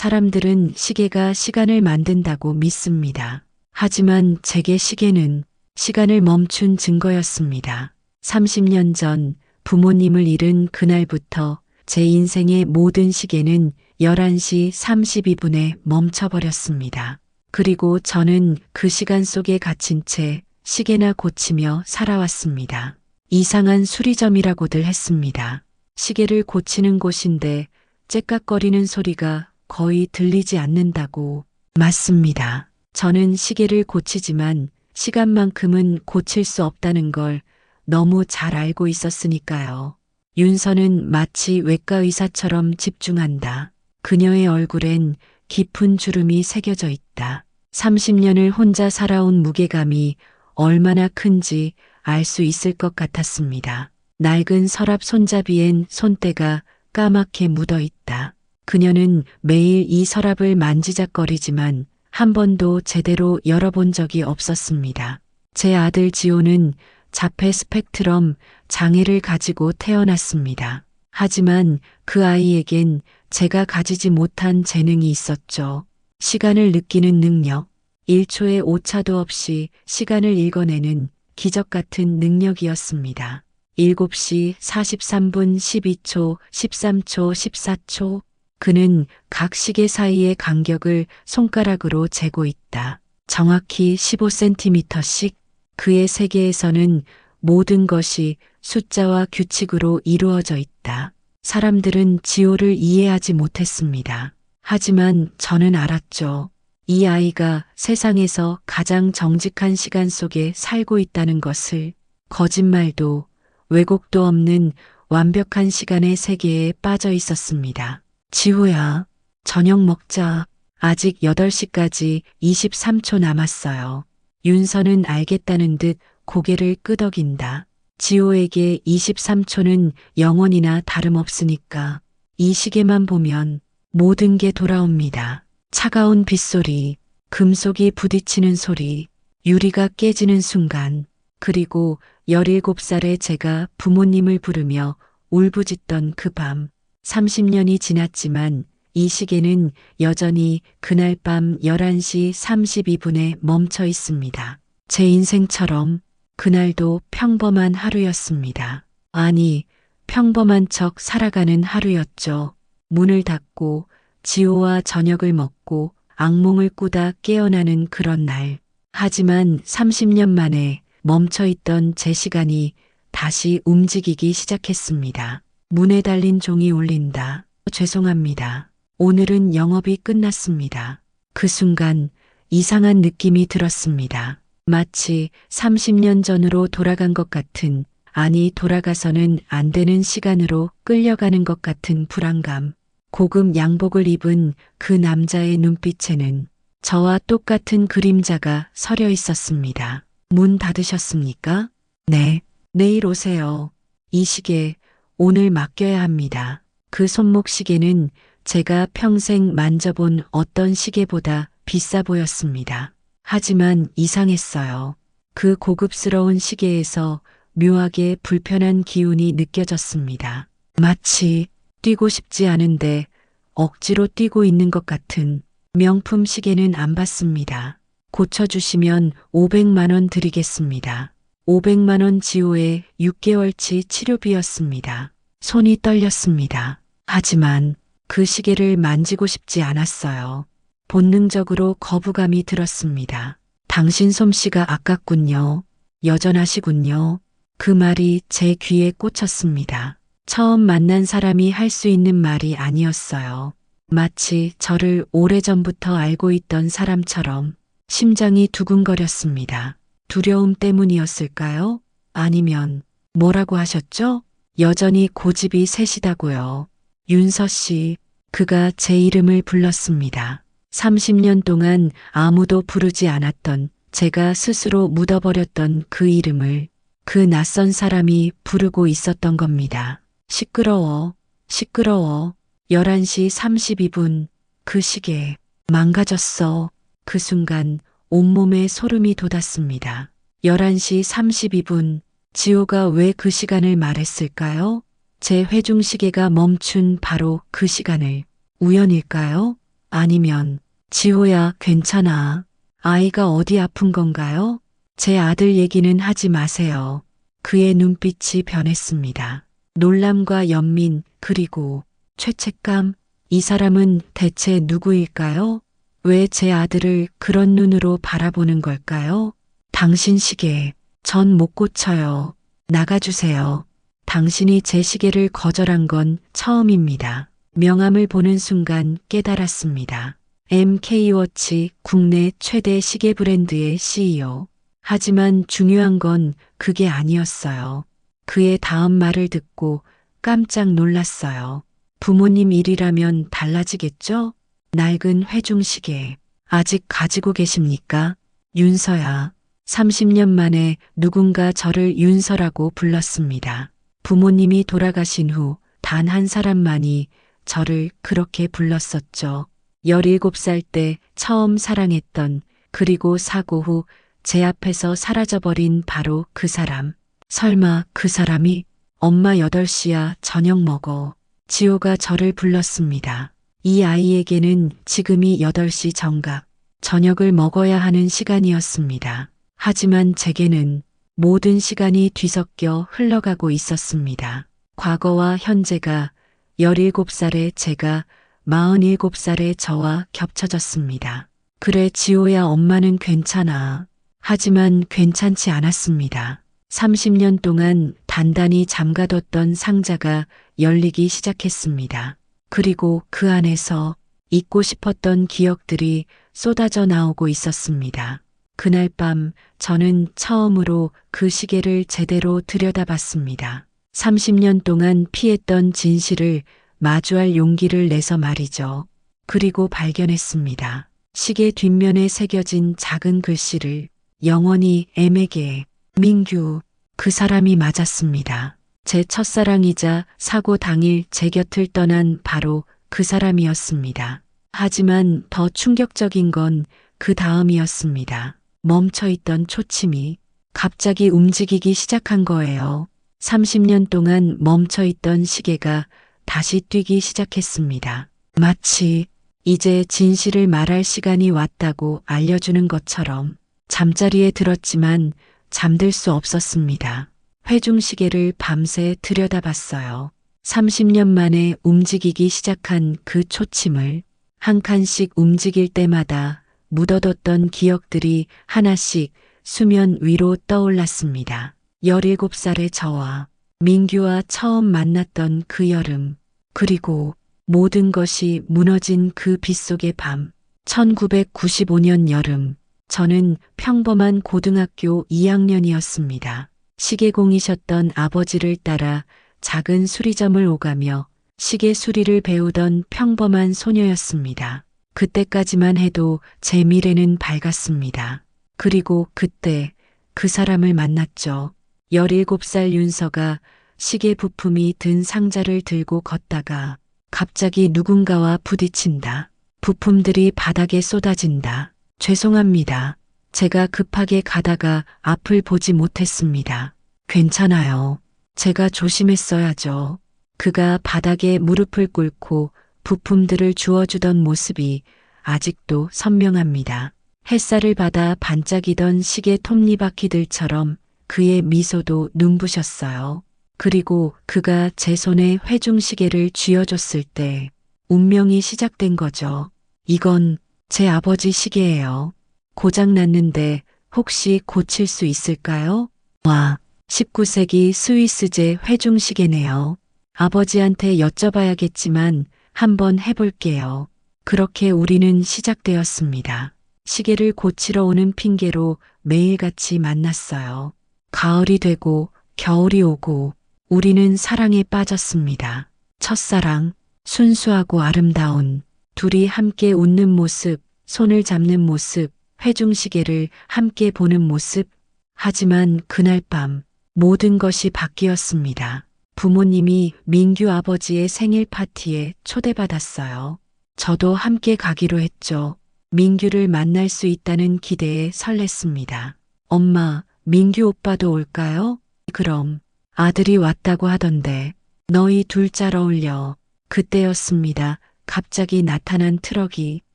사람들은 시계가 시간을 만든다고 믿습니다. 하지만 제게 시계는 시간을 멈춘 증거였습니다. 30년 전 부모님을 잃은 그날부터 제 인생의 모든 시계는 11시 32분에 멈춰버렸습니다. 그리고 저는 그 시간 속에 갇힌 채 시계나 고치며 살아왔습니다. 이상한 수리점이라고들 했습니다. 시계를 고치는 곳인데 째깍거리는 소리가 거의 들리지 않는다고. 맞습니다. 저는 시계를 고치지만 시간만큼은 고칠 수 없다는 걸 너무 잘 알고 있었으니까요. 윤서는 마치 외과 의사처럼 집중한다. 그녀의 얼굴엔 깊은 주름이 새겨져 있다. 30년을 혼자 살아온 무게감이 얼마나 큰지 알 수 있을 것 같았습니다. 낡은 서랍 손잡이엔 손때가 까맣게 묻어 있다. 그녀는 매일 이 서랍을 만지작거리지만 한 번도 제대로 열어본 적이 없었습니다. 제 아들 지호는 자폐 스펙트럼 장애를 가지고 태어났습니다. 하지만 그 아이에겐 제가 가지지 못한 재능이 있었죠. 시간을 느끼는 능력, 1초의 오차도 없이 시간을 읽어내는 기적 같은 능력이었습니다. 7시 43분 12초, 13초, 14초. 그는 각 시계 사이의 간격을 손가락으로 재고 있다. 정확히 15cm씩. 그의 세계에서는 모든 것이 숫자와 규칙으로 이루어져 있다. 사람들은 지호를 이해하지 못했습니다. 하지만 저는 알았죠. 이 아이가 세상에서 가장 정직한 시간 속에 살고 있다는 것을. 거짓말도 왜곡도 없는 완벽한 시간의 세계에 빠져 있었습니다. 지호야, 저녁 먹자. 아직 8시까지 23초 남았어요. 윤서는 알겠다는 듯 고개를 끄덕인다. 지호에게 23초는 영원이나 다름없으니까 이 시계만 보면 모든 게 돌아옵니다. 차가운 빗소리, 금속이 부딪히는 소리, 유리가 깨지는 순간, 그리고 17살의 제가 부모님을 부르며 울부짖던 그 밤. 30년이 지났지만 이 시계는 여전히 그날 밤 11시 32분에 멈춰 있습니다. 제 인생처럼 그날도 평범한 하루였습니다. 아니, 평범한 척 살아가는 하루였죠. 문을 닫고 지호와 저녁을 먹고 악몽을 꾸다 깨어나는 그런 날. 하지만 30년 만에 멈춰있던 제 시간이 다시 움직이기 시작했습니다. 문에 달린 종이 울린다. 죄송합니다. 오늘은 영업이 끝났습니다. 그 순간 이상한 느낌이 들었습니다. 마치 30년 전으로 돌아간 것 같은, 아니 돌아가서는 안 되는 시간으로 끌려가는 것 같은 불안감. 고급 양복을 입은 그 남자의 눈빛에는 저와 똑같은 그림자가 서려 있었습니다. 문 닫으셨습니까? 네. 내일 오세요. 이 시계 오늘 맡겨야 합니다. 그 손목 시계는 제가 평생 만져본 어떤 시계보다 비싸 보였습니다. 하지만 이상했어요. 그 고급스러운 시계에서 묘하게 불편한 기운이 느껴졌습니다. 마치 뛰고 싶지 않은데 억지로 뛰고 있는 것 같은. 명품 시계는 안 받습니다. 고쳐주시면 500만 원 드리겠습니다. 500만 원 지호의 6개월치 치료비였습니다. 손이 떨렸습니다. 하지만 그 시계를 만지고 싶지 않았어요. 본능적으로 거부감이 들었습니다. 당신 솜씨가 아깝군요. 여전하시군요. 그 말이 제 귀에 꽂혔습니다. 처음 만난 사람이 할 수 있는 말이 아니었어요. 마치 저를 오래전부터 알고 있던 사람처럼. 심장이 두근거렸습니다. 두려움 때문이었을까요? 아니면 뭐라고 하셨죠? 여전히 고집이 세시다고요. 윤서 씨, 그가 제 이름을 불렀습니다. 30년 동안 아무도 부르지 않았던, 제가 스스로 묻어버렸던 그 이름을 그 낯선 사람이 부르고 있었던 겁니다. 시끄러워, 시끄러워. 11시 32분, 그 시계 망가졌어. 그 순간 온몸에 소름이 돋았습니다. 11시 32분, 지호가 왜 그 시간을 말했을까요? 제 회중시계가 멈춘 바로 그 시간을. 우연일까요? 아니면 지호야, 괜찮아. 아이가 어디 아픈 건가요? 제 아들 얘기는 하지 마세요. 그의 눈빛이 변했습니다. 놀람과 연민, 그리고 죄책감. 이 사람은 대체 누구일까요? 왜 제 아들을 그런 눈으로 바라보는 걸까요? 당신 시계, 전 못 고쳐요. 나가주세요. 당신이 제 시계를 거절한 건 처음입니다. 명함을 보는 순간 깨달았습니다. MK워치 국내 최대 시계 브랜드의 CEO. 하지만 중요한 건 그게 아니었어요. 그의 다음 말을 듣고 깜짝 놀랐어요. 부모님 일이라면 달라지겠죠? 낡은 회중시계. 아직 가지고 계십니까? 윤서야. 30년 만에 누군가 저를 윤서라고 불렀습니다. 부모님이 돌아가신 후 단 한 사람만이 저를 그렇게 불렀었죠. 17살 때 처음 사랑했던, 그리고 사고 후 제 앞에서 사라져버린 바로 그 사람. 설마 그 사람이 엄마 8시야, 저녁 먹어. 지호가 저를 불렀습니다. 이 아이에게는 지금이 8시 정각, 저녁을 먹어야 하는 시간이었습니다. 하지만 제게는 모든 시간이 뒤섞여 흘러가고 있었습니다. 과거와 현재가 17살의 제가 47살의 저와 겹쳐졌습니다. 그래, 지호야, 엄마는 괜찮아. 하지만 괜찮지 않았습니다. 30년 동안 단단히 잠가뒀던 상자가 열리기 시작했습니다. 그리고 그 안에서 잊고 싶었던 기억들이 쏟아져 나오고 있었습니다. 그날 밤 저는 처음으로 그 시계를 제대로 들여다봤습니다. 30년 동안 피했던 진실을 마주할 용기를 내서 말이죠. 그리고 발견했습니다. 시계 뒷면에 새겨진 작은 글씨를. 영원히 M에게. 민규. 그 사람이 맞았습니다. 제 첫사랑이자 사고 당일 제 곁을 떠난 바로 그 사람이었습니다. 하지만 더 충격적인 건 그 다음이었습니다. 멈춰있던 초침이 갑자기 움직이기 시작한 거예요. 30년 동안 멈춰있던 시계가 다시 뛰기 시작했습니다. 마치 이제 진실을 말할 시간이 왔다고 알려주는 것처럼. 잠자리에 들었지만 잠들 수 없었습니다. 회중시계를 밤새 들여다봤어요. 30년 만에 움직이기 시작한 그 초침을 한 칸씩 움직일 때마다 묻어뒀던 기억들이 하나씩 수면 위로 떠올랐습니다. 17살의 저와 민규와 처음 만났던 그 여름, 그리고 모든 것이 무너진 그 빗속의 밤. 1995년 여름, 저는 평범한 고등학교 2학년이었습니다. 시계공이셨던 아버지를 따라 작은 수리점을 오가며 시계 수리를 배우던 평범한 소녀였습니다. 그때까지만 해도 제 미래는 밝았습니다. 그리고 그때 그 사람을 만났죠. 17살 윤서가 시계 부품이 든 상자를 들고 걷다가 갑자기 누군가와 부딪힌다. 부품들이 바닥에 쏟아진다. 죄송합니다. 제가 급하게 가다가 앞을 보지 못했습니다. 괜찮아요. 제가 조심했어야죠. 그가 바닥에 무릎을 꿇고 부품들을 주워주던 모습이 아직도 선명합니다. 햇살을 받아 반짝이던 시계 톱니바퀴들처럼 그의 미소도 눈부셨어요. 그리고 그가 제 손에 회중시계를 쥐어줬을 때 운명이 시작된 거죠. 이건 제 아버지 시계예요. 고장 났는데 혹시 고칠 수 있을까요? 와, 19세기 스위스제 회중시계네요. 아버지한테 여쭤봐야겠지만 한번 해볼게요. 그렇게 우리는 시작되었습니다. 시계를 고치러 오는 핑계로 매일같이 만났어요. 가을이 되고 겨울이 오고 우리는 사랑에 빠졌습니다. 첫사랑, 순수하고 아름다운, 둘이 함께 웃는 모습, 손을 잡는 모습, 회중시계를 함께 보는 모습. 하지만 그날 밤 모든 것이 바뀌었습니다. 부모님이 민규 아버지의 생일 파티에 초대받았어요. 저도 함께 가기로 했죠. 민규를 만날 수 있다는 기대에 설렜습니다. 엄마, 민규 오빠도 올까요? 그럼 아들이 왔다고 하던데 너희 둘 잘 어울려. 그때였습니다. 갑자기 나타난 트럭이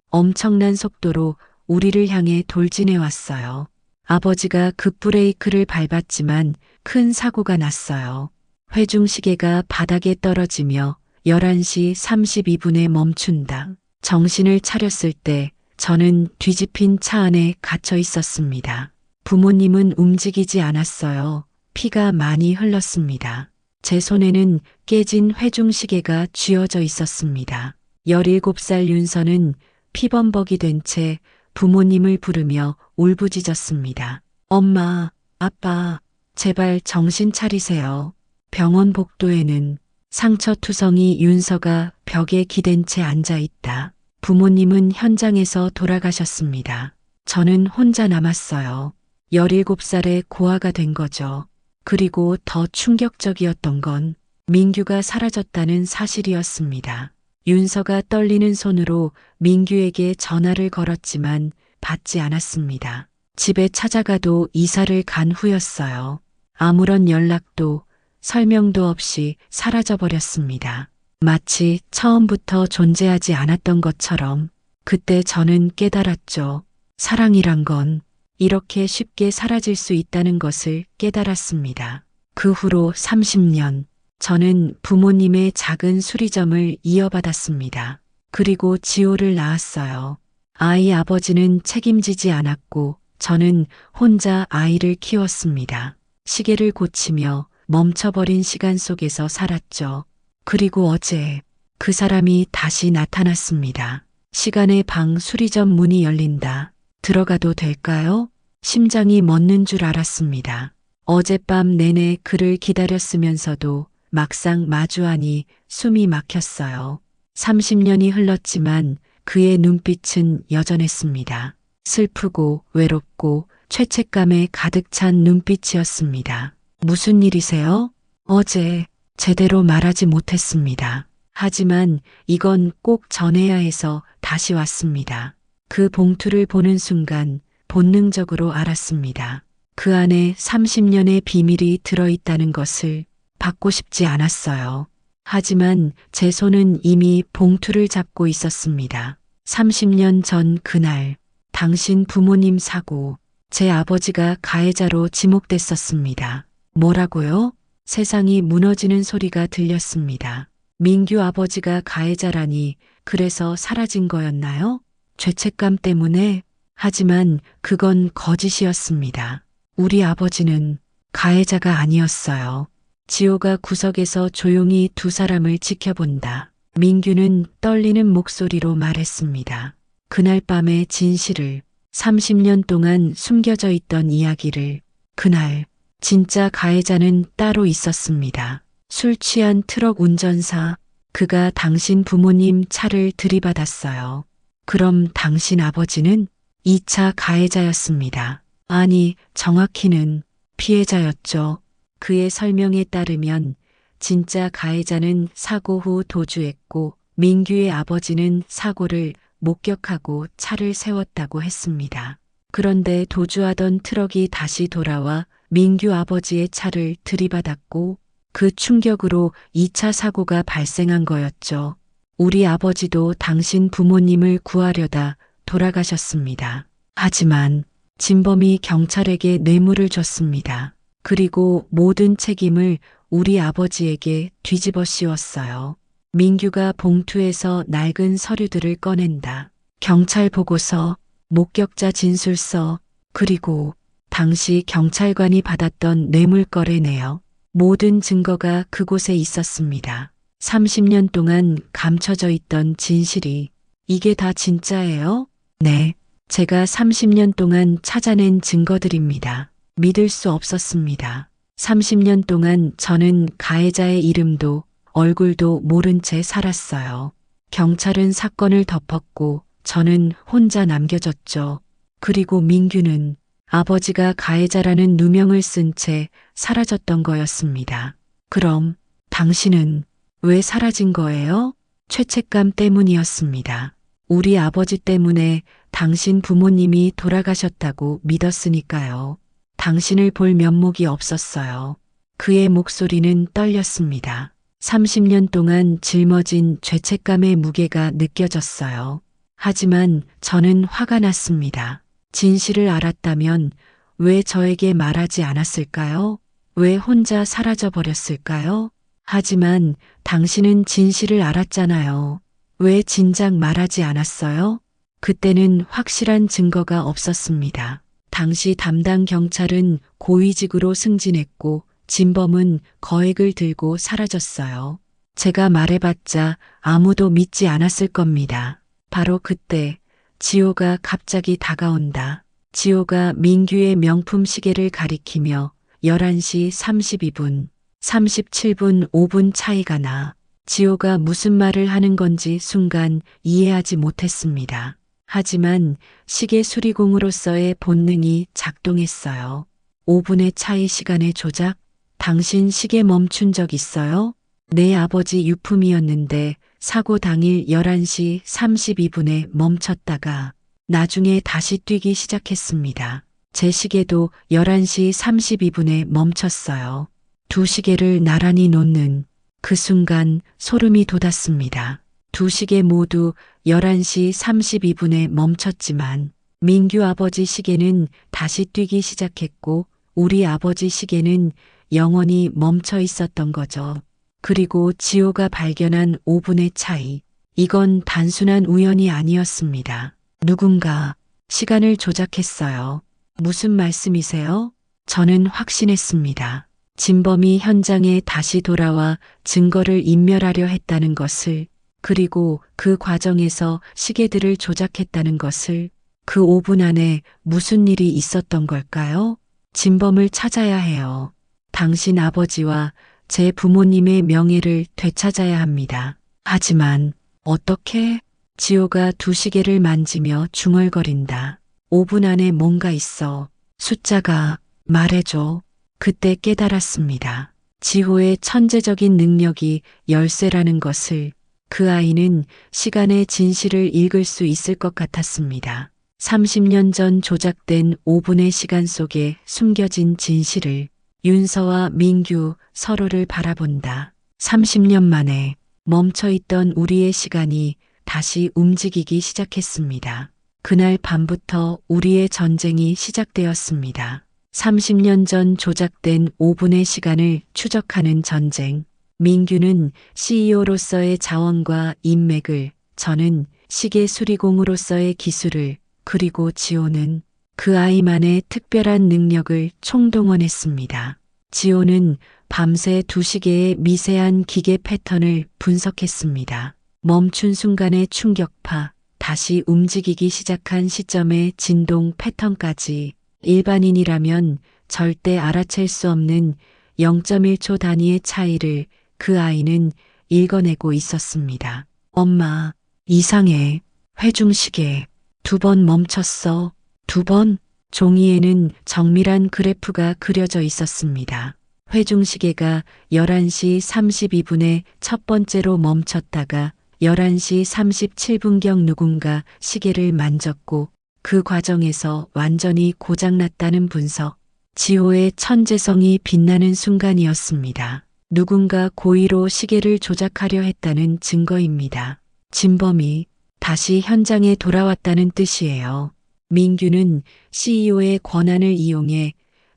엄청난 속도로 우리를 향해 돌진해 왔어요. 아버지가 급브레이크를 밟았지만 큰 사고가 났어요. 회중시계가 바닥에 떨어지며 11시 32분에 멈춘다. 정신을 차렸을 때 저는 뒤집힌 차 안에 갇혀 있었습니다. 부모님은 움직이지 않았어요. 피가 많이 흘렀습니다. 제 손에는 깨진 회중시계가 쥐어져 있었습니다. 17살 윤서는 피범벅이 된 채 부모님을 부르며 울부짖었습니다. 엄마, 아빠, 제발 정신 차리세요. 병원 복도에는 상처투성이 윤서가 벽에 기댄 채 앉아 있다. 부모님은 현장에서 돌아가셨습니다. 저는 혼자 남았어요. 17살의 고아가 된 거죠. 그리고 더 충격적이었던 건 민규가 사라졌다는 사실이었습니다. 윤서가 떨리는 손으로 민규에게 전화를 걸었지만 받지 않았습니다. 집에 찾아가도 이사를 간 후였어요. 아무런 연락도 설명도 없이 사라져버렸습니다. 마치 처음부터 존재하지 않았던 것처럼 그때 저는 깨달았죠. 사랑이란 건 이렇게 쉽게 사라질 수 있다는 것을 깨달았습니다. 그 후로 30년 저는 부모님의 작은 수리점을 이어받았습니다. 그리고 지호를 낳았어요. 아이 아버지는 책임지지 않았고 저는 혼자 아이를 키웠습니다. 시계를 고치며 멈춰버린 시간 속에서 살았죠. 그리고 어제 그 사람이 다시 나타났습니다. 시간의 방 수리점 문이 열린다. 들어가도 될까요? 심장이 멎는 줄 알았습니다. 어젯밤 내내 그를 기다렸으면서도 막상 마주하니 숨이 막혔어요. 30년이 흘렀지만 그의 눈빛은 여전했습니다. 슬프고 외롭고 죄책감에 가득 찬 눈빛이었습니다. 무슨 일이세요? 어제 제대로 말하지 못했습니다. 하지만 이건 꼭 전해야 해서 다시 왔습니다. 그 봉투를 보는 순간 본능적으로 알았습니다. 그 안에 30년의 비밀이 들어있다는 것을 받고 싶지 않았어요. 하지만 제 손은 이미 봉투를 잡고 있었습니다. 30년 전 그날, 당신 부모님 사고, 제 아버지가 가해자로 지목됐었습니다. 뭐라고요? 세상이 무너지는 소리가 들렸습니다. 민규 아버지가 가해자라니 그래서 사라진 거였나요? 죄책감 때문에? 하지만 그건 거짓이었습니다. 우리 아버지는 가해자가 아니었어요. 지호가 구석에서 조용히 두 사람을 지켜본다. 민규는 떨리는 목소리로 말했습니다. 그날 밤의 진실을, 30년 동안 숨겨져 있던 이야기를. 그날 진짜 가해자는 따로 있었습니다. 술 취한 트럭 운전사, 그가 당신 부모님 차를 들이받았어요. 그럼 당신 아버지는 2차 가해자였습니다. 아니, 정확히는 피해자였죠. 그의 설명에 따르면 진짜 가해자는 사고 후 도주했고 민규의 아버지는 사고를 목격하고 차를 세웠다고 했습니다. 그런데 도주하던 트럭이 다시 돌아와 민규 아버지의 차를 들이받았고 그 충격으로 2차 사고가 발생한 거였죠. 우리 아버지도 당신 부모님을 구하려다 돌아가셨습니다. 하지만 진범이 경찰에게 뇌물을 줬습니다. 그리고 모든 책임을 우리 아버지에게 뒤집어 씌웠어요. 민규가 봉투에서 낡은 서류들을 꺼낸다. 경찰 보고서, 목격자 진술서, 그리고 당시 경찰관이 받았던 뇌물거래 내역. 모든 증거가 그곳에 있었습니다. 30년 동안 감춰져 있던 진실이 이게 다 진짜예요? 네, 제가 30년 동안 찾아낸 증거들입니다. 믿을 수 없었습니다. 30년 동안 저는 가해자의 이름도 얼굴도 모른 채 살았어요. 경찰은 사건을 덮었고 저는 혼자 남겨졌죠. 그리고 민규는 아버지가 가해자라는 누명을 쓴 채 사라졌던 거였습니다. 그럼 당신은 왜 사라진 거예요? 죄책감 때문이었습니다. 우리 아버지 때문에 당신 부모님이 돌아가셨다고 믿었으니까요. 당신을 볼 면목이 없었어요. 그의 목소리는 떨렸습니다. 30년 동안 짊어진 죄책감의 무게가 느껴졌어요. 하지만 저는 화가 났습니다. 진실을 알았다면 왜 저에게 말하지 않았을까요? 왜 혼자 사라져 버렸을까요? 하지만 당신은 진실을 알았잖아요. 왜 진작 말하지 않았어요? 그때는 확실한 증거가 없었습니다. 당시 담당 경찰은 고위직으로 승진했고 진범은 거액을 들고 사라졌어요. 제가 말해봤자 아무도 믿지 않았을 겁니다. 바로 그때 지호가 갑자기 다가온다. 지호가 민규의 명품 시계를 가리키며 11시 32분, 37분 5분 차이가 나 지호가 무슨 말을 하는 건지 순간 이해하지 못했습니다. 하지만 시계 수리공으로서의 본능이 작동했어요. 5분의 차이 시간의 조작? 당신 시계 멈춘 적 있어요? 내 아버지 유품이었는데 사고 당일 11시 32분에 멈췄다가 나중에 다시 뛰기 시작했습니다. 제 시계도 11시 32분에 멈췄어요. 두 시계를 나란히 놓는 그 순간 소름이 돋았습니다. 두 시계 모두 11시 32분에 멈췄지만 민규 아버지 시계는 다시 뛰기 시작했고 우리 아버지 시계는 영원히 멈춰 있었던 거죠. 그리고 지호가 발견한 5분의 차이. 이건 단순한 우연이 아니었습니다. 누군가 시간을 조작했어요. 무슨 말씀이세요? 저는 확신했습니다. 진범이 현장에 다시 돌아와 증거를 인멸하려 했다는 것을, 그리고 그 과정에서 시계들을 조작했다는 것을. 그 5분 안에 무슨 일이 있었던 걸까요? 진범을 찾아야 해요. 당신 아버지와 제 부모님의 명예를 되찾아야 합니다. 하지만 어떻게? 지호가 두 시계를 만지며 중얼거린다. 5분 안에 뭔가 있어. 숫자가 말해줘. 그때 깨달았습니다. 지호의 천재적인 능력이 열쇠라는 것을. 그 아이는 시간의 진실을 읽을 수 있을 것 같았습니다. 30년 전 조작된 5분의 시간 속에 숨겨진 진실을. 윤서와 민규 서로를 바라본다. 30년 만에 멈춰있던 우리의 시간이 다시 움직이기 시작했습니다. 그날 밤부터 우리의 전쟁이 시작되었습니다. 30년 전 조작된 5분의 시간을 추적하는 전쟁. 민규는 CEO로서의 자원과 인맥을, 저는 시계 수리공으로서의 기술을, 그리고 지호는 그 아이만의 특별한 능력을 총동원했습니다. 지호는 밤새 두 시계의 미세한 기계 패턴을 분석했습니다. 멈춘 순간의 충격파, 다시 움직이기 시작한 시점의 진동 패턴까지. 일반인이라면 절대 알아챌 수 없는 0.1초 단위의 차이를 그 아이는 읽어내고 있었습니다. 엄마, 이상해. 회중시계. 2번 멈췄어. 2번? 종이에는 정밀한 그래프가 그려져 있었습니다. 회중시계가 11시 32분에 첫 번째로 멈췄다가 11시 37분경 누군가 시계를 만졌고 그 과정에서 완전히 고장났다는 분석. 지호의 천재성이 빛나는 순간이었습니다. 누군가 고의로 시계를 조작하려 했다는 증거입니다. 진범이 다시 현장에 돌아왔다는 뜻이에요. 민규는 CEO의 권한을 이용해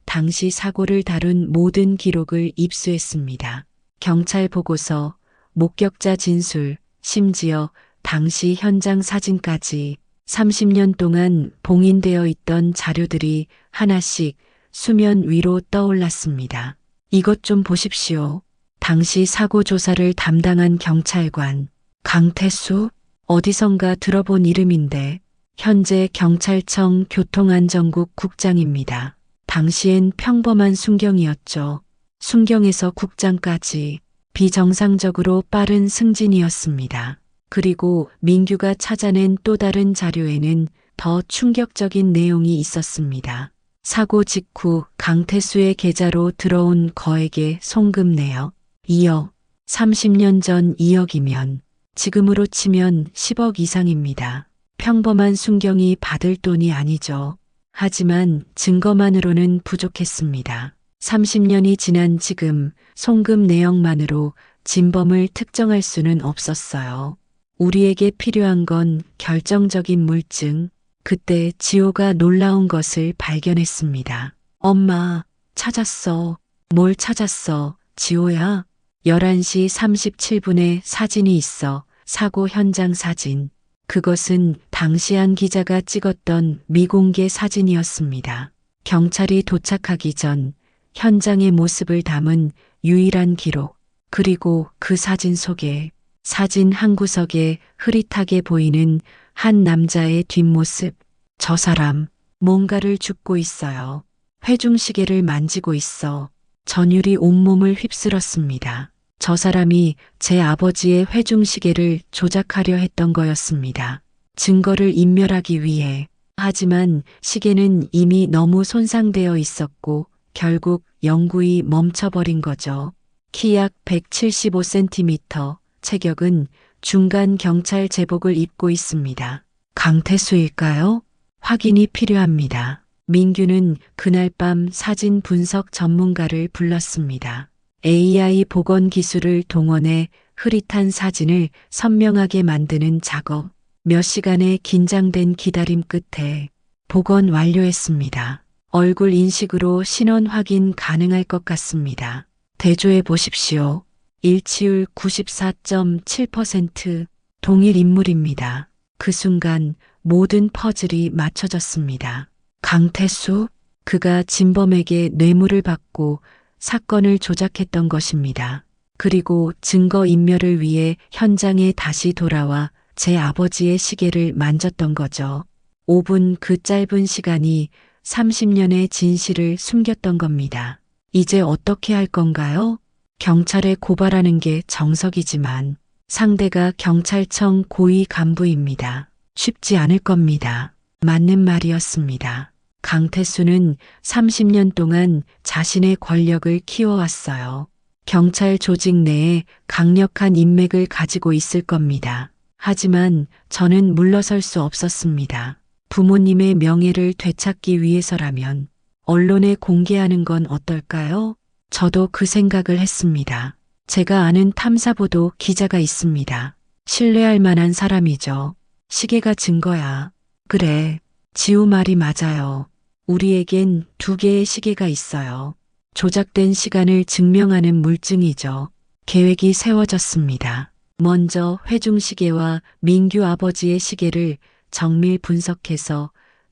당시 사고를 다룬 모든 기록을 입수했습니다. 경찰 보고서, 목격자 진술, 심지어 당시 현장 사진까지. 30년 동안 봉인되어 있던 자료들이 하나씩 수면 위로 떠올랐습니다. 이것 좀 보십시오. 당시 사고 조사를 담당한 경찰관, 강태수? 어디선가 들어본 이름인데 현재 경찰청 교통안전국 국장입니다. 당시엔 평범한 순경이었죠. 순경에서 국장까지 비정상적으로 빠른 승진이었습니다. 그리고 민규가 찾아낸 또 다른 자료에는 더 충격적인 내용이 있었습니다. 사고 직후 강태수의 계좌로 들어온 거액의 송금 내역 2억, 30년 전 2억이면 지금으로 치면 10억 이상입니다. 평범한 순경이 받을 돈이 아니죠. 하지만 증거만으로는 부족했습니다. 30년이 지난 지금 송금 내역만으로 진범을 특정할 수는 없었어요. 우리에게 필요한 건 결정적인 물증. 그때 지호가 놀라운 것을 발견했습니다. 엄마, 찾았어. 뭘 찾았어, 지호야? 11시 37분에 사진이 있어. 사고 현장 사진. 그것은 당시 한 기자가 찍었던 미공개 사진이었습니다. 경찰이 도착하기 전 현장의 모습을 담은 유일한 기록. 그리고 그 사진 속에 사진 한 구석에 흐릿하게 보이는 한 남자의 뒷모습. 저 사람 뭔가를 줍고 있어요. 회중시계를 만지고 있어. 전율이 온몸을 휩쓸었습니다. 저 사람이 제 아버지의 회중시계를 조작하려 했던 거였습니다. 증거를 인멸하기 위해. 하지만 시계는 이미 너무 손상되어 있었고 결국 영구히 멈춰버린 거죠. 키 약 175cm, 체격은 중간 경찰 제복을 입고 있습니다. 강태수일까요? 확인이 필요합니다. 민규는 그날 밤 사진 분석 전문가를 불렀습니다. AI 복원 기술을 동원해 흐릿한 사진을 선명하게 만드는 작업. 몇 시간의 긴장된 기다림 끝에 복원 완료했습니다. 얼굴 인식으로 신원 확인 가능할 것 같습니다. 대조해 보십시오. 일치율 94.7%. 동일 인물입니다. 그 순간 모든 퍼즐이 맞춰졌습니다. 강태수, 그가 진범에게 뇌물을 받고 사건을 조작했던 것입니다. 그리고 증거 인멸을 위해 현장에 다시 돌아와 제 아버지의 시계를 만졌던 거죠. 5분, 그 짧은 시간이 30년의 진실을 숨겼던 겁니다. 이제 어떻게 할 건가요? 경찰에 고발하는 게 정석이지만 상대가 경찰청 고위 간부입니다. 쉽지 않을 겁니다. 맞는 말이었습니다. 강태수는 30년 동안 자신의 권력을 키워왔어요. 경찰 조직 내에 강력한 인맥을 가지고 있을 겁니다. 하지만 저는 물러설 수 없었습니다. 부모님의 명예를 되찾기 위해서라면 언론에 공개하는 건 어떨까요? 저도 그 생각을 했습니다. 제가 아는 탐사보도 기자가 있습니다. 신뢰할 만한 사람이죠. 시계가 증거야. 그래, 지호 말이 맞아요. 우리에겐 2개의 시계가 있어요. 조작된 시간을 증명하는 물증이죠. 계획이 세워졌습니다. 먼저 회중시계와 민규 아버지의 시계를 정밀 분석해서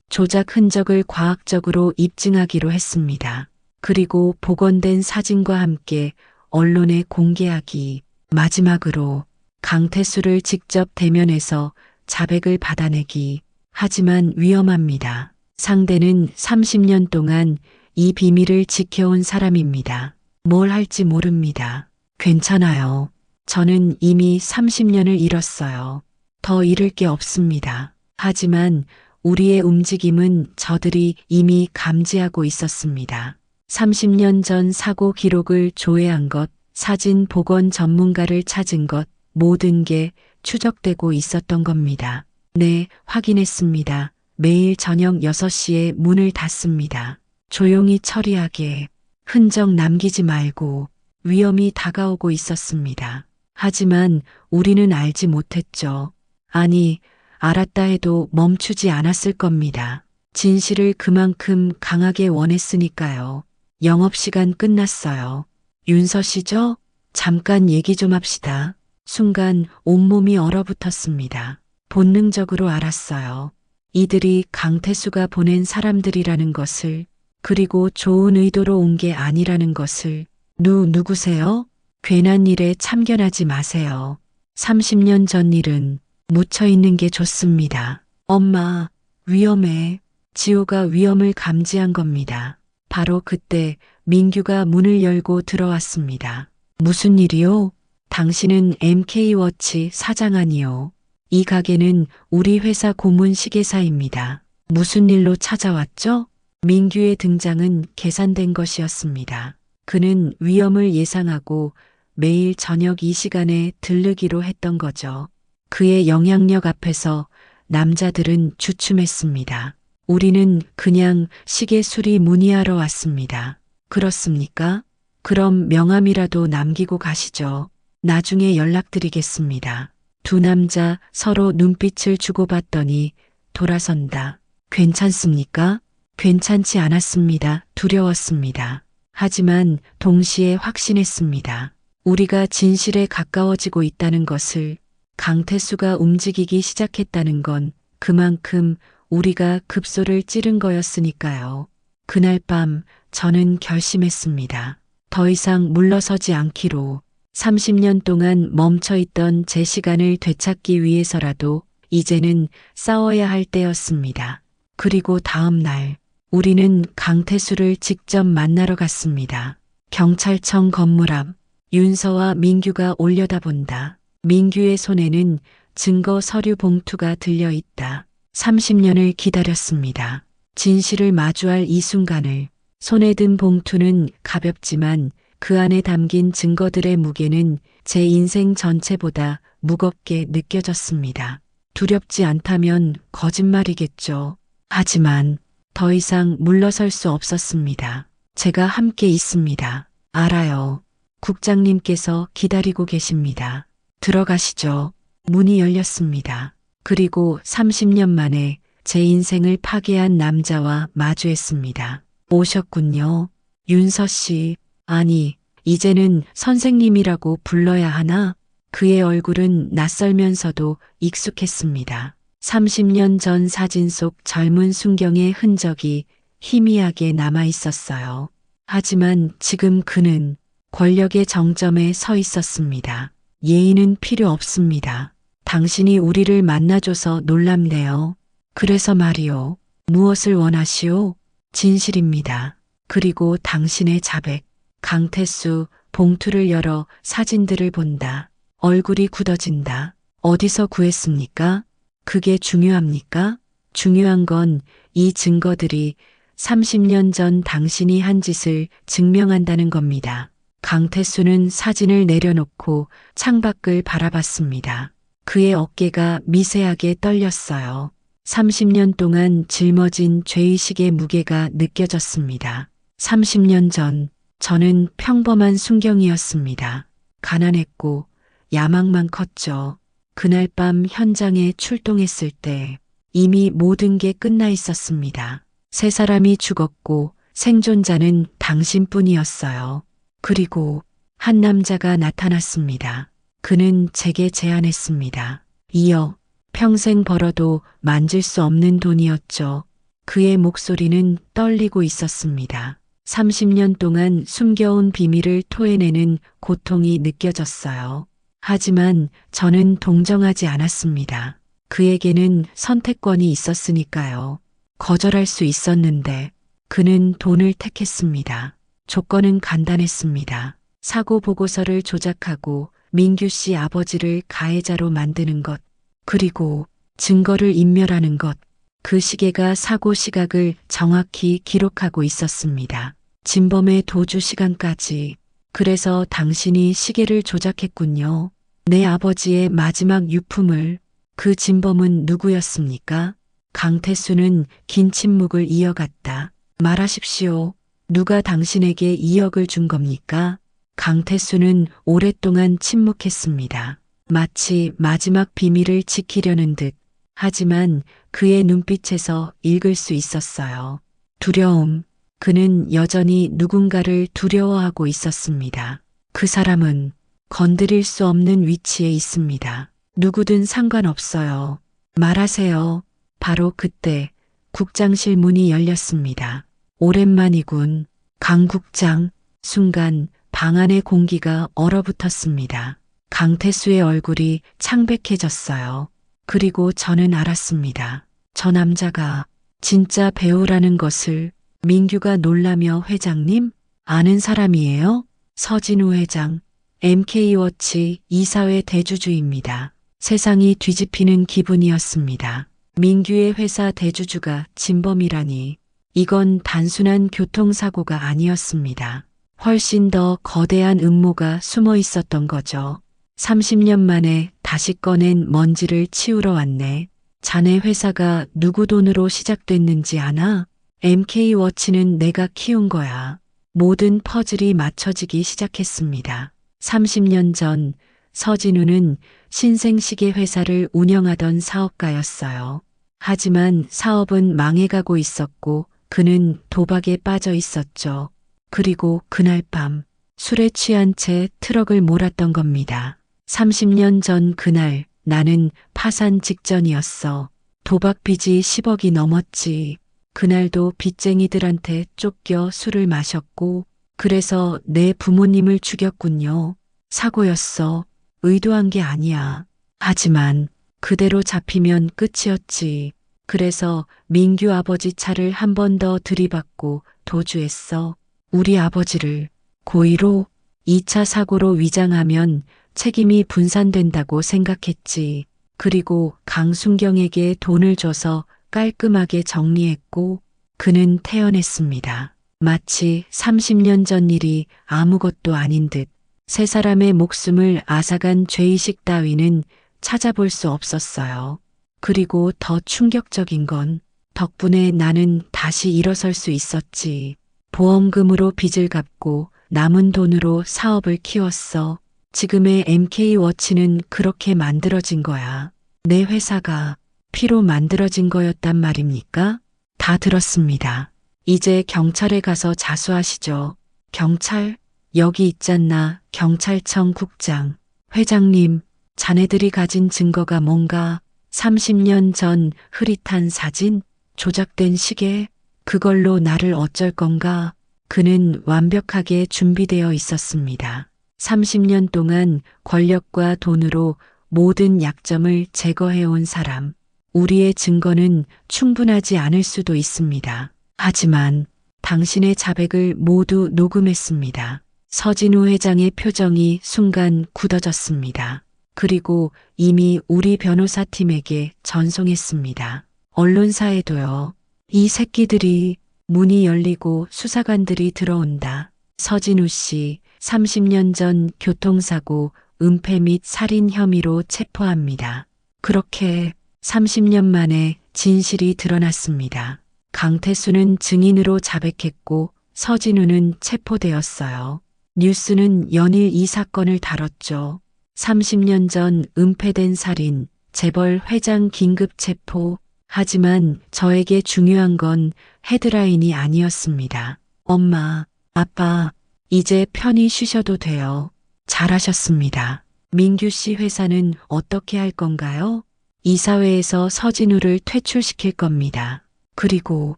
조작 흔적을 과학적으로 입증하기로 했습니다. 그리고 복원된 사진과 함께 언론에 공개하기. 마지막으로 강태수를 직접 대면해서 자백을 받아내기. 하지만 위험합니다. 상대는 30년 동안 이 비밀을 지켜온 사람입니다. 뭘 할지 모릅니다. 괜찮아요. 저는 이미 30년을 잃었어요. 더 잃을 게 없습니다. 하지만 우리의 움직임은 저들이 이미 감지하고 있었습니다. 30년 전 사고 기록을 조회한 것, 사진 복원 전문가를 찾은 것, 모든 게 추적되고 있었던 겁니다. 네, 확인했습니다. 매일 저녁 6시에 문을 닫습니다. 조용히 처리하게. 흔적 남기지 말고. 위험이 다가오고 있었습니다. 하지만 우리는 알지 못했죠. 아니, 알았다 해도 멈추지 않았을 겁니다. 진실을 그만큼 강하게 원했으니까요. 영업시간 끝났어요. 윤서 씨죠? 잠깐 얘기 좀 합시다. 순간 온몸이 얼어붙었습니다. 본능적으로 알았어요. 이들이 강태수가 보낸 사람들이라는 것을, 그리고 좋은 의도로 온 게 아니라는 것을. 누구세요? 괜한 일에 참견하지 마세요. 30년 전 일은 묻혀있는 게 좋습니다. 엄마, 위험해. 지호가 위험을 감지한 겁니다. 바로 그때 민규가 문을 열고 들어왔습니다. 무슨 일이요? 당신은 MK워치 사장 아니요. 이 가게는 우리 회사 고문 시계사입니다. 무슨 일로 찾아왔죠? 민규의 등장은 계산된 것이었습니다. 그는 위험을 예상하고 매일 저녁 이 시간에 들르기로 했던 거죠. 그의 영향력 앞에서 남자들은 주춤했습니다. 우리는 그냥 시계 수리 문의하러 왔습니다. 그렇습니까? 그럼 명함이라도 남기고 가시죠. 나중에 연락드리겠습니다. 두 남자 서로 눈빛을 주고받더니 돌아선다. 괜찮습니까? 괜찮지 않았습니다. 두려웠습니다. 하지만 동시에 확신했습니다. 우리가 진실에 가까워지고 있다는 것을, 강태수가 움직이기 시작했다는 건 그만큼 우리가 급소를 찌른 거였으니까요. 그날 밤 저는 결심했습니다. 더 이상 물러서지 않기로. 30년 동안 멈춰있던 제 시간을 되찾기 위해서라도 이제는 싸워야 할 때였습니다. 그리고 다음 날 우리는 강태수를 직접 만나러 갔습니다. 경찰청 건물 앞. 윤서와 민규가 올려다본다. 민규의 손에는 증거 서류 봉투가 들려있다. 30년을 기다렸습니다. 진실을 마주할 이 순간을. 손에 든 봉투는 가볍지만 그 안에 담긴 증거들의 무게는 제 인생 전체보다 무겁게 느껴졌습니다. 두렵지 않다면 거짓말이겠죠. 하지만 더 이상 물러설 수 없었습니다. 제가 함께 있습니다. 알아요. 국장님께서 기다리고 계십니다. 들어가시죠. 문이 열렸습니다. 그리고 30년 만에 제 인생을 파괴한 남자와 마주했습니다. 오셨군요. 윤서 씨. 아니, 이제는 선생님이라고 불러야 하나? 그의 얼굴은 낯설면서도 익숙했습니다. 30년 전 사진 속 젊은 순경의 흔적이 희미하게 남아 있었어요. 하지만 지금 그는 권력의 정점에 서 있었습니다. 예의는 필요 없습니다. 당신이 우리를 만나줘서 놀랍네요. 그래서 말이요. 무엇을 원하시오? 진실입니다. 그리고 당신의 자백. 강태수 봉투를 열어 사진들을 본다. 얼굴이 굳어진다. 어디서 구했습니까? 그게 중요합니까? 중요한 건 이 증거들이 30년 전 당신이 한 짓을 증명한다는 겁니다. 강태수는 사진을 내려놓고 창밖을 바라봤습니다. 그의 어깨가 미세하게 떨렸어요. 30년 동안 짊어진 죄의식의 무게가 느껴졌습니다. 30년 전 저는 평범한 순경이었습니다. 가난했고 야망만 컸죠. 그날 밤 현장에 출동했을 때 이미 모든 게 끝나 있었습니다. 세 사람이 죽었고 생존자는 당신뿐이었어요. 그리고 한 남자가 나타났습니다. 그는 제게 제안했습니다. 2억, 평생 벌어도 만질 수 없는 돈이었죠. 그의 목소리는 떨리고 있었습니다. 30년 동안 숨겨온 비밀을 토해내는 고통이 느껴졌어요. 하지만 저는 동정하지 않았습니다. 그에게는 선택권이 있었으니까요. 거절할 수 있었는데 그는 돈을 택했습니다. 조건은 간단했습니다. 사고 보고서를 조작하고 민규 씨 아버지를 가해자로 만드는 것, 그리고 증거를 인멸하는 것. 그 시계가 사고 시각을 정확히 기록하고 있었습니다. 진범의 도주 시간까지. 그래서 당신이 시계를 조작했군요. 내 아버지의 마지막 유품을. 그 진범은 누구였습니까? 강태수는 긴 침묵을 이어갔다. 말하십시오. 누가 당신에게 2억을 준 겁니까? 강태수는 오랫동안 침묵했습니다. 마치 마지막 비밀을 지키려는 듯. 하지만 그의 눈빛에서 읽을 수 있었어요. 두려움. 그는 여전히 누군가를 두려워하고 있었습니다. 그 사람은 건드릴 수 없는 위치에 있습니다. 누구든 상관없어요. 말하세요. 바로 그때 국장실 문이 열렸습니다. 오랜만이군. 강 국장. 순간 방 안의 공기가 얼어붙었습니다. 강태수의 얼굴이 창백해졌어요. 그리고 저는 알았습니다. 저 남자가 진짜 배우라는 것을. 민규가 놀라며 회장님? 아는 사람이에요? 서진우 회장, MK워치 이사회 대주주입니다. 세상이 뒤집히는 기분이었습니다. 민규의 회사 대주주가 진범이라니. 이건 단순한 교통사고가 아니었습니다. 훨씬 더 거대한 음모가 숨어 있었던 거죠. 30년 만에 다시 꺼낸 먼지를 치우러 왔네. 자네 회사가 누구 돈으로 시작됐는지 아나? MK워치는 내가 키운 거야. 모든 퍼즐이 맞춰지기 시작했습니다. 30년 전 서진우는 신생시계 회사를 운영하던 사업가였어요. 하지만 사업은 망해가고 있었고 그는 도박에 빠져 있었죠. 그리고 그날 밤 술에 취한 채 트럭을 몰았던 겁니다. 30년 전 그날 나는 파산 직전이었어. 도박 빚이 10억이 넘었지. 그날도 빚쟁이들한테 쫓겨 술을 마셨고 그래서 내 부모님을 죽였군요. 사고였어. 의도한 게 아니야. 하지만 그대로 잡히면 끝이었지. 그래서 민규 아버지 차를 한 번 더 들이받고 도주했어. 우리 아버지를 고의로 2차 사고로 위장하면 책임이 분산된다고 생각했지. 그리고 강순경에게 돈을 줘서 깔끔하게 정리했고 그는 태어났습니다. 마치 30년 전 일이 아무것도 아닌 듯 세 사람의 목숨을 앗아간 죄의식 따위는 찾아볼 수 없었어요. 그리고 더 충격적인 건 덕분에 나는 다시 일어설 수 있었지. 보험금으로 빚을 갚고 남은 돈으로 사업을 키웠어. 지금의 MK워치는 그렇게 만들어진 거야. 내 회사가 피로 만들어진 거였단 말입니까? 다 들었습니다. 이제 경찰에 가서 자수하시죠. 경찰? 여기 있잖나, 경찰청 국장. 회장님, 자네들이 가진 증거가 뭔가? 30년 전 흐릿한 사진? 조작된 시계? 그걸로 나를 어쩔 건가? 그는 완벽하게 준비되어 있었습니다. 30년 동안 권력과 돈으로 모든 약점을 제거해온 사람. 우리의 증거는 충분하지 않을 수도 있습니다. 하지만 당신의 자백을 모두 녹음했습니다. 서진우 회장의 표정이 순간 굳어졌습니다. 그리고 이미 우리 변호사팀에게 전송했습니다. 언론사에도요. 이 새끼들이. 문이 열리고 수사관들이 들어온다. 서진우 씨 30년 전 교통사고 은폐 및 살인 혐의로 체포합니다. 그렇게 30년 만에 진실이 드러났습니다. 강태수는 증인으로 자백했고 서진우는 체포되었어요. 뉴스는 연일 이 사건을 다뤘죠. 30년 전 은폐된 살인, 재벌 회장 긴급 체포. 하지만 저에게 중요한 건 헤드라인이 아니었습니다. 엄마, 아빠, 이제 편히 쉬셔도 돼요. 잘하셨습니다. 민규 씨 회사는 어떻게 할 건가요? 이사회에서 서진우를 퇴출시킬 겁니다. 그리고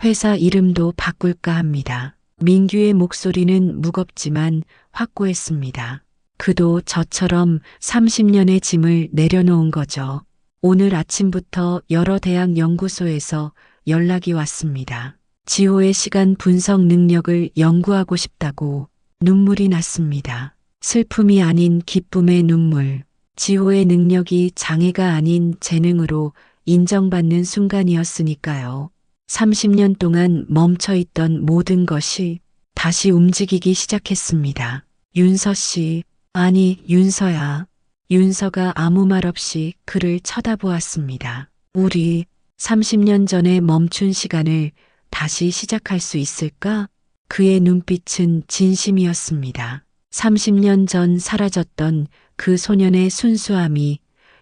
회사 이름도 바꿀까 합니다. 민규의 목소리는 무겁지만 확고했습니다. 그도 저처럼 30년의 짐을 내려놓은 거죠. 오늘 아침부터 여러 대학 연구소에서 연락이 왔습니다. 지호의 시간 분석 능력을 연구하고 싶다고. 눈물이 났습니다. 슬픔이 아닌 기쁨의 눈물. 지호의 능력이 장애가 아닌 재능으로 인정받는 순간이었으니까요. 30년 동안 멈춰있던 모든 것이 다시 움직이기 시작했습니다. 윤서 씨, 아니 윤서야. 윤서가 아무 말 없이 그를 쳐다보았습니다. 우리 30년 전에 멈춘 시간을 다시 시작할 수 있을까? 그의 눈빛은 진심이었습니다. 30년 전 사라졌던 그 소년의 순수함이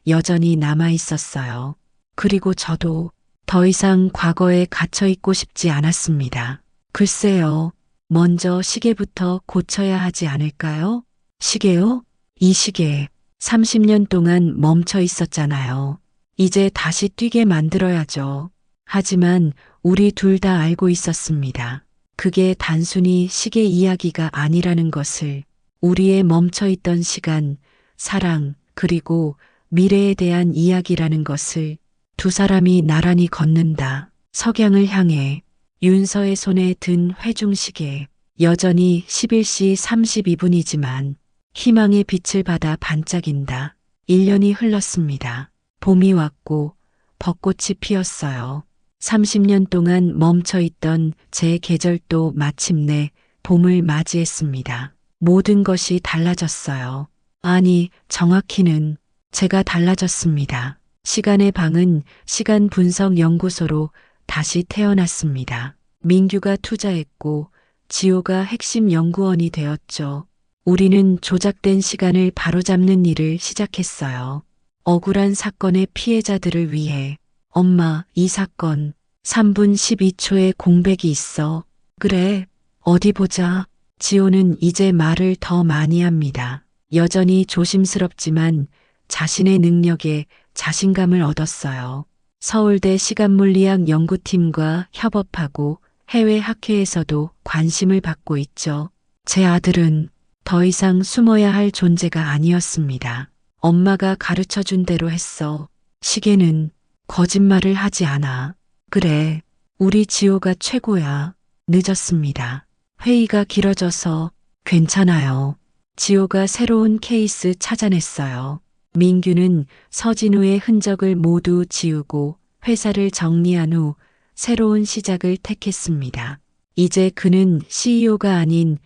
여전히 남아 있었어요. 그리고 저도 더 이상 과거에 갇혀 있고 싶지 않았습니다. 글쎄요, 먼저 시계부터 고쳐야 하지 않을까요? 시계요? 이 시계 30년 동안 멈춰 있었잖아요. 이제 다시 뛰게 만들어야죠. 하지만 우리 둘 다 알고 있었습니다. 그게 단순히 시계 이야기가 아니라는 것을. 우리의 멈춰있던 시간, 사랑, 그리고 미래에 대한 이야기라는 것을. 두 사람이 나란히 걷는다. 석양을 향해. 윤서의 손에 든 회중시계. 여전히 11시 32분이지만 희망의 빛을 받아 반짝인다. 1년이 흘렀습니다. 봄이 왔고 벚꽃이 피었어요. 30년 동안 멈춰있던 제 계절도 마침내 봄을 맞이했습니다. 모든 것이 달라졌어요. 아니, 정확히는 제가 달라졌습니다. 시간의 방은 시간 분석 연구소로 다시 태어났습니다. 민규가 투자했고 지호가 핵심 연구원이 되었죠. 우리는 조작된 시간을 바로잡는 일을 시작했어요. 억울한 사건의 피해자들을 위해. 엄마, 이 사건 3분 12초의 공백이 있어. 그래, 어디 보자. 지호는 이제 말을 더 많이 합니다. 여전히 조심스럽지만 자신의 능력에 자신감을 얻었어요. 서울대 시간물리학 연구팀과 협업하고 해외 학회에서도 관심을 받고 있죠. 제 아들은 더 이상 숨어야 할 존재가 아니었습니다. 엄마가 가르쳐 준 대로 했어. 시계는 거짓말을 하지 않아. 그래, 우리 지호가 최고야. 늦었습니다. 회의가 길어져서 괜찮아요. 지호가 새로운 케이스 찾아냈어요. 민규는 서진우의 흔적을 모두 지우고 회사를 정리한 후 새로운 시작을 택했습니다. 이제 그는 CEO가 아닌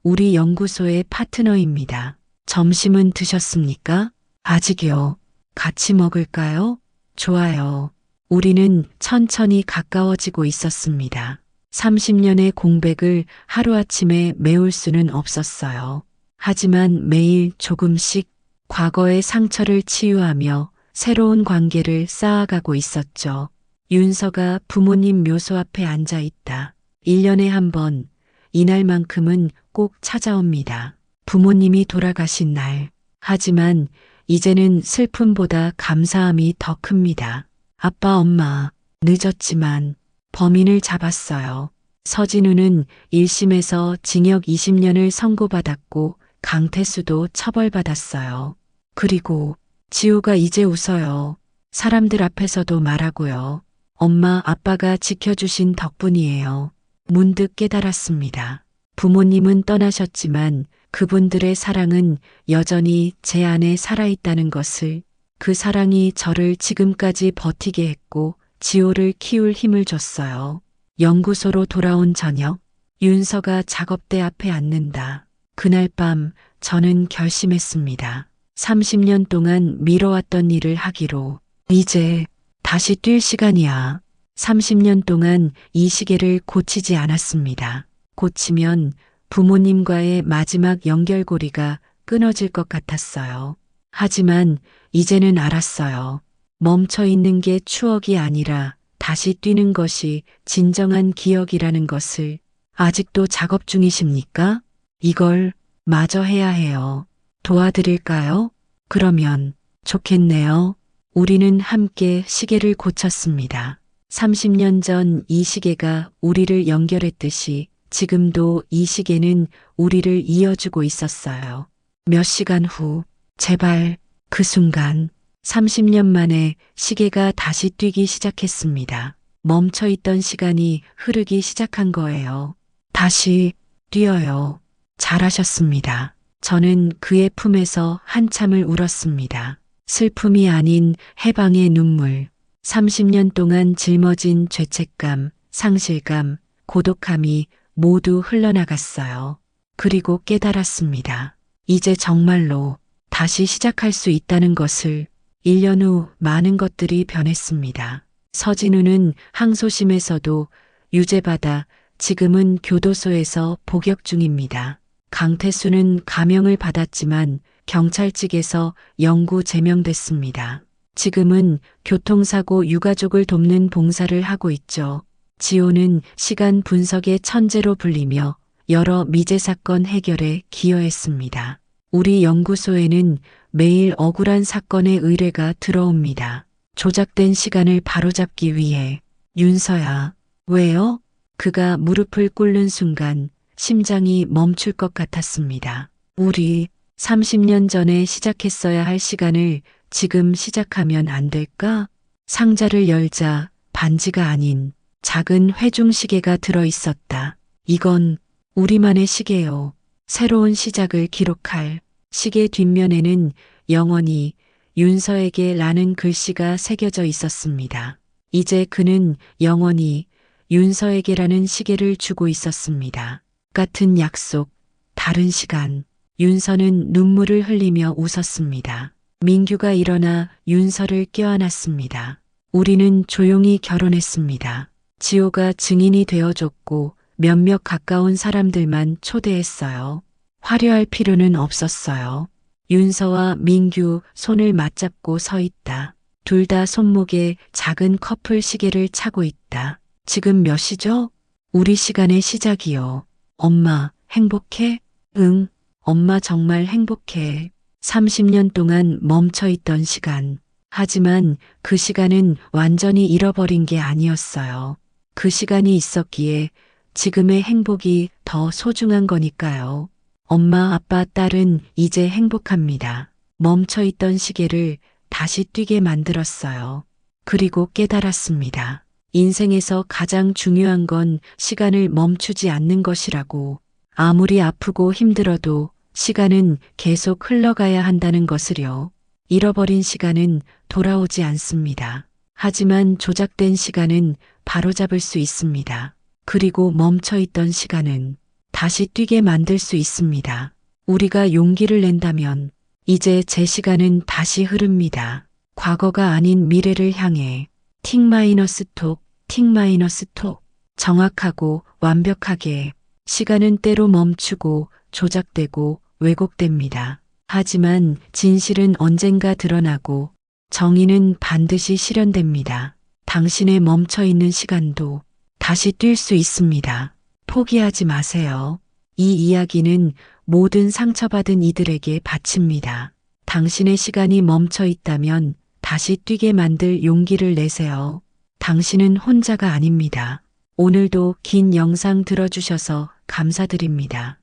우리 연구소의 파트너입니다. 점심은 드셨습니까? 아직이요. 같이 먹을까요? 좋아요. 우리는 천천히 가까워지고 있었습니다. 30년의 공백을 하루아침에 메울 수는 없었어요. 하지만 매일 조금씩 과거의 상처를 치유하며 새로운 관계를 쌓아가고 있었죠. 윤서가 부모님 묘소 앞에 앉아 있다. 1년에 한 번, 이날만큼은 꼭 찾아옵니다. 부모님이 돌아가신 날. 하지만 이제는 슬픔보다 감사함이 더 큽니다. 아빠, 엄마, 늦었지만 범인을 잡았어요. 서진우는 1심에서 징역 20년을 선고받았고 강태수도 처벌받았어요. 그리고 지호가 이제 웃어요. 사람들 앞에서도 말하고요. 엄마, 아빠가 지켜주신 덕분이에요. 문득 깨달았습니다. 부모님은 떠나셨지만 그분들의 사랑은 여전히 제 안에 살아있다는 것을, 그 사랑이 저를 지금까지 버티게 했고 지호를 키울 힘을 줬어요. 연구소로 돌아온 저녁, 윤서가 작업대 앞에 앉는다. 그날 밤 저는 결심했습니다. 30년 동안 미뤄왔던 일을 하기로. 이제 다시 뛸 시간이야. 30년 동안 이 시계를 고치지 않았습니다. 고치면 부모님과의 마지막 연결고리가 끊어질 것 같았어요. 하지만 이제는 알았어요. 멈춰 있는 게 추억이 아니라 다시 뛰는 것이 진정한 기억이라는 것을. 아직도 작업 중이십니까? 이걸 마저 해야 해요. 도와드릴까요? 그러면 좋겠네요. 우리는 함께 시계를 고쳤습니다. 30년 전 이 시계가 우리를 연결했듯이 지금도 이 시계는 우리를 이어주고 있었어요. 몇 시간 후, 제발 그 순간, 30년 만에 시계가 다시 뛰기 시작했습니다. 멈춰있던 시간이 흐르기 시작한 거예요. 다시 뛰어요. 잘하셨습니다. 저는 그의 품에서 한참을 울었습니다. 슬픔이 아닌 해방의 눈물. 30년 동안 짊어진 죄책감, 상실감, 고독함이 모두 흘러나갔어요. 그리고 깨달았습니다. 이제 정말로 다시 시작할 수 있다는 것을. 1년 후 많은 것들이 변했습니다. 서진우는 항소심에서도 유죄받아 지금은 교도소에서 복역 중입니다. 강태수는 감형을 받았지만 경찰 측에서 영구 제명됐습니다. 지금은 교통사고 유가족을 돕는 봉사를 하고 있죠. 지호는 시간 분석의 천재로 불리며 여러 미제 사건 해결에 기여했습니다. 우리 연구소에는 매일 억울한 사건의 의뢰가 들어옵니다. 조작된 시간을 바로잡기 위해. 윤서야, 왜요? 그가 무릎을 꿇는 순간 심장이 멈출 것 같았습니다. 우리 30년 전에 시작했어야 할 시간을 지금 시작하면 안 될까? 상자를 열자 반지가 아닌 작은 회중시계가 들어 있었다. 이건 우리만의 시계요. 새로운 시작을 기록할. 시계 뒷면에는 영원히 윤서에게 라는 글씨가 새겨져 있었습니다. 이제 그는 영원히 윤서에게라는 시계를 주고 있었습니다. 같은 약속, 다른 시간. 윤서는 눈물을 흘리며 웃었습니다. 민규가 일어나 윤서를 껴안았습니다. 우리는 조용히 결혼했습니다. 지호가 증인이 되어줬고 몇몇 가까운 사람들만 초대했어요. 화려할 필요는 없었어요. 윤서와 민규 손을 맞잡고 서 있다. 둘 다 손목에 작은 커플 시계를 차고 있다. 지금 몇 시죠? 우리 시간의 시작이요. 엄마, 행복해? 응, 엄마 정말 행복해. 30년 동안 멈춰 있던 시간. 하지만 그 시간은 완전히 잃어버린 게 아니었어요. 그 시간이 있었기에 지금의 행복이 더 소중한 거니까요. 엄마, 아빠, 딸은 이제 행복합니다. 멈춰 있던 시계를 다시 뛰게 만들었어요. 그리고 깨달았습니다. 인생에서 가장 중요한 건 시간을 멈추지 않는 것이라고. 아무리 아프고 힘들어도 시간은 계속 흘러가야 한다는 것을요. 잃어버린 시간은 돌아오지 않습니다. 하지만 조작된 시간은 바로잡을 수 있습니다. 그리고 멈춰 있던 시간은 다시 뛰게 만들 수 있습니다. 우리가 용기를 낸다면 이제 제 시간은 다시 흐릅니다. 과거가 아닌 미래를 향해 틱-톡, 틱-톡. 정확하고 완벽하게 시간은 때로 멈추고 조작되고 왜곡됩니다. 하지만 진실은 언젠가 드러나고 정의는 반드시 실현됩니다. 당신의 멈춰 있는 시간도 다시 뛸 수 있습니다. 포기하지 마세요. 이 이야기는 모든 상처받은 이들에게 바칩니다. 당신의 시간이 멈춰 있다면 다시 뛰게 만들 용기를 내세요. 당신은 혼자가 아닙니다. 오늘도 긴 영상 들어주셔서 감사드립니다.